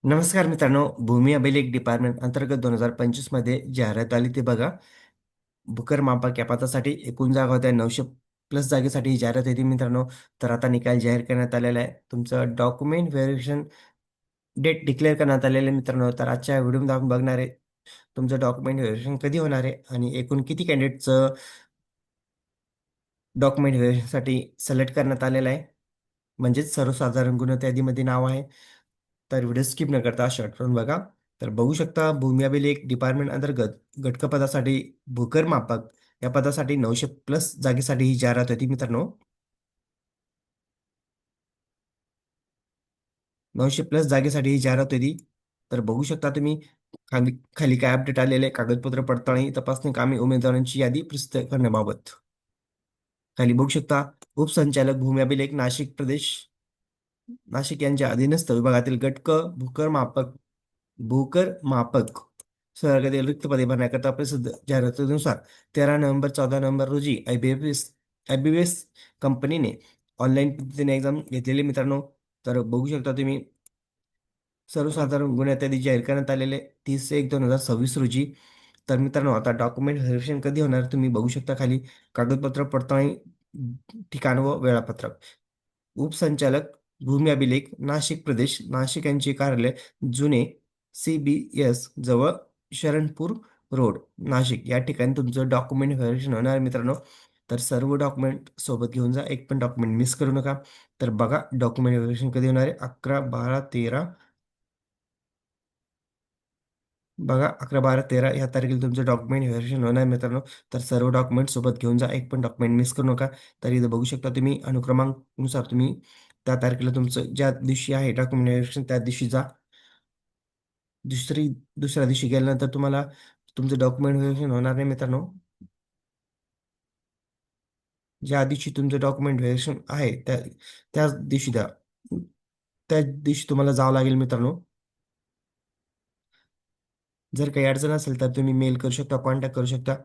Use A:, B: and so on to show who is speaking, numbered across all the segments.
A: नमस्कार मित्रांनो, भूमी अभिलेख डिपार्टमेंट अंतर्गत 2025 मध्ये जाहिरात आली ते बघा. भूकर मापक या पदासाठी एकूण जागा होत्या 900 प्लस जागेसाठी ही जाहिरात होती मित्रांनो. तर आता निकाल जाहीर करण्यात आलेला आहे. तुमचं डॉक्युमेंट व्हेरिफिकेशन डेट डिक्लेअर करण्यात आलेलं आहे मित्रांनो. तर आजच्या व्हिडिओमध्ये आपण बघणार आहे तुमचं डॉक्युमेंट व्हेरिफिकेशन कधी होणार आहे आणि एकूण किती कॅन्डिडेटचं डॉक्युमेंट व्हेरिफिकेशनसाठी सिलेक्ट करण्यात आलेलं आहे. म्हणजेच सर्वसाधारण गुण यादीमध्ये नाव आहे. तर व्हिडिओ स्किप न करता शेवट करून बघा. तर बघू शकता भूमी अभिलेख डिपार्टमेंट अंतर्गत घटक पदासाठी भूकर मापक या पदासाठी 900 प्लस जागेसाठी ही जाहिरात होती मित्रांनो. 900 प्लस जागेसाठी ही जाहिरात होती. तर बघू शकता तुम्ही खाली खाली काय अपडेट आलेले कागदपत्र पडताळणी तपासणी कामे उमेदवारांची यादी प्रसिद्ध करण्याबाबत. खाली बघू शकता उपसंचालक भूमी अभिलेख नाशिक प्रदेश नाशिक यांच्या अधीनस्थ विभागातील गटक भूकर मापक संवर्गातील रिक्त पदे भरण्याकरता प्रसिद्ध जाहिरातीनुसार 13 नोव्हेंबर 14 नोव्हेंबर रोजी आयबीएस कंपनीने ऑनलाईन पद्धतीने एक्झाम घेतलेली मित्रांनो. तर बघू शकता तुम्ही सर्वसाधारण गुन्ह्यात यादी जाहीर करण्यात आलेले 30/1/2026 रोजी. तर मित्रांनो आता डॉक्युमेंट व्हेरिफिकेशन कधी होणार तुम्ही बघू शकता खाली कागदपत्र पडताळणी ठिकाण व वेळापत्रक. उपसंचालक भूमी अभिलेख नाशिक प्रदेश नाशिक यांचे कार्यालय जुने CBS जवळ शरणपूर रोड नाशिक या ठिकाणी तुमचं डॉक्युमेंट व्हेरिफिकेशन होणार आहे मित्रांनो. तर सर्व डॉक्युमेंट सोबत घेऊन जा, एक पण डॉक्युमेंट मिस करू नका. तर बघा डॉक्युमेंट व्हेरिफिकेशन कधी होणार आहे 11/12/13. बघा 11/12/13 या तारखेला तुमचं डॉक्युमेंट व्हेरिफिकेशन होणार आहे मित्रांनो. तर सर्व डॉक्युमेंट सोबत घेऊन जा, एक पण डॉक्युमेंट मिस करू नका. तर इथं बघू शकता तुम्ही अनुक्रमांकनुसार तुम्ही त्या तारखेला तुमचं ज्या दिवशी आहे डॉक्युमेंट व्हेरिफिकेशन त्या दिवशी जा. दुसऱ्या दिवशी गेल्यानंतर तुम्हाला तुमचं डॉक्युमेंट व्हेरिफिकेशन होणार नाही मित्रांनो. ज्या दिवशी तुमचं डॉक्युमेंट व्हेरिफिकेशन आहे त्याच दिवशी द्या. त्याच दिवशी तुम्हाला जावं लागेल मित्रांनो. जर काही अडचण असेल तर तुम्ही मेल करू शकता, कॉन्टॅक्ट करू शकता.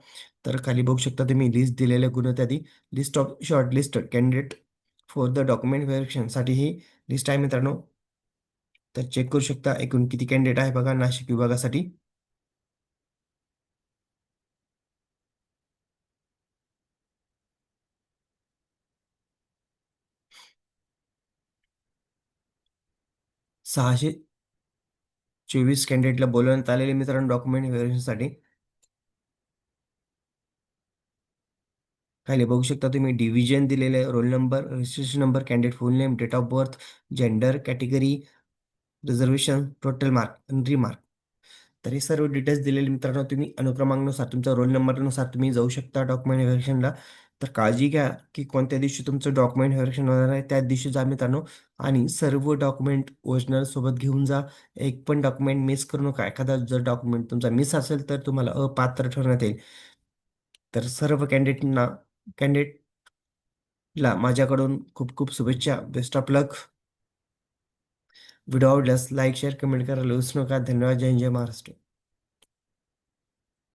A: तर खाली बघू शकता तुम्ही लिस्ट दिलेल्या गुणवत्ताधी list of short listed candidate for the document व्हेरिफिकेशनसाठी ही लिस्ट आहे मित्रांनो. तर चेक करू शकता एकूण किती कॅन्डिडेट आहे बघा नाशिक विभागासाठी. सहाशे 24 कॅन्डिडेटला बोलवण्यात आलेले मित्रांनो डॉक्युमेंट व्हेरिफिकेशनसाठी. खाली बघू शकता तुम्ही डिव्हिजन दिलेले आहे, roll number, registration number, candidate full name, date of birth, gender, category, reservation, total mark आणि रिमार्क. तर हे सर्व डिटेल्स दिलेले मित्रांनो तुम्ही अनुक्रमांकनुसार तुमचा रोल नंबरनुसार तुम्ही जाऊ शकता डॉक्युमेंट व्हेरिफिकेशनला. तर काळजी घ्या की कोणत्या दिवशी तुमचं डॉक्युमेंट व्हेरिफिकेशन होणार आहे त्या दिवशी जा मित्रांनो. आणि सर्व डॉक्युमेंट ओरिजिनल सोबत घेऊन जा, एक पण डॉक्युमेंट मिस करू नका. एखादा जर डॉक्युमेंट तुमचा मिस असेल तर तुम्हाला अपात्र ठरवण्यात येईल. तर सर्व कॅन्डिडेटला माझ्याकडून खूप खूप शुभेच्छा. Best of luck. व्हिडिओ आवडल्यास लाईक शेअर कमेंट करायला विसरू नका. धन्यवाद. जय हिंद, जय महाराष्ट्र.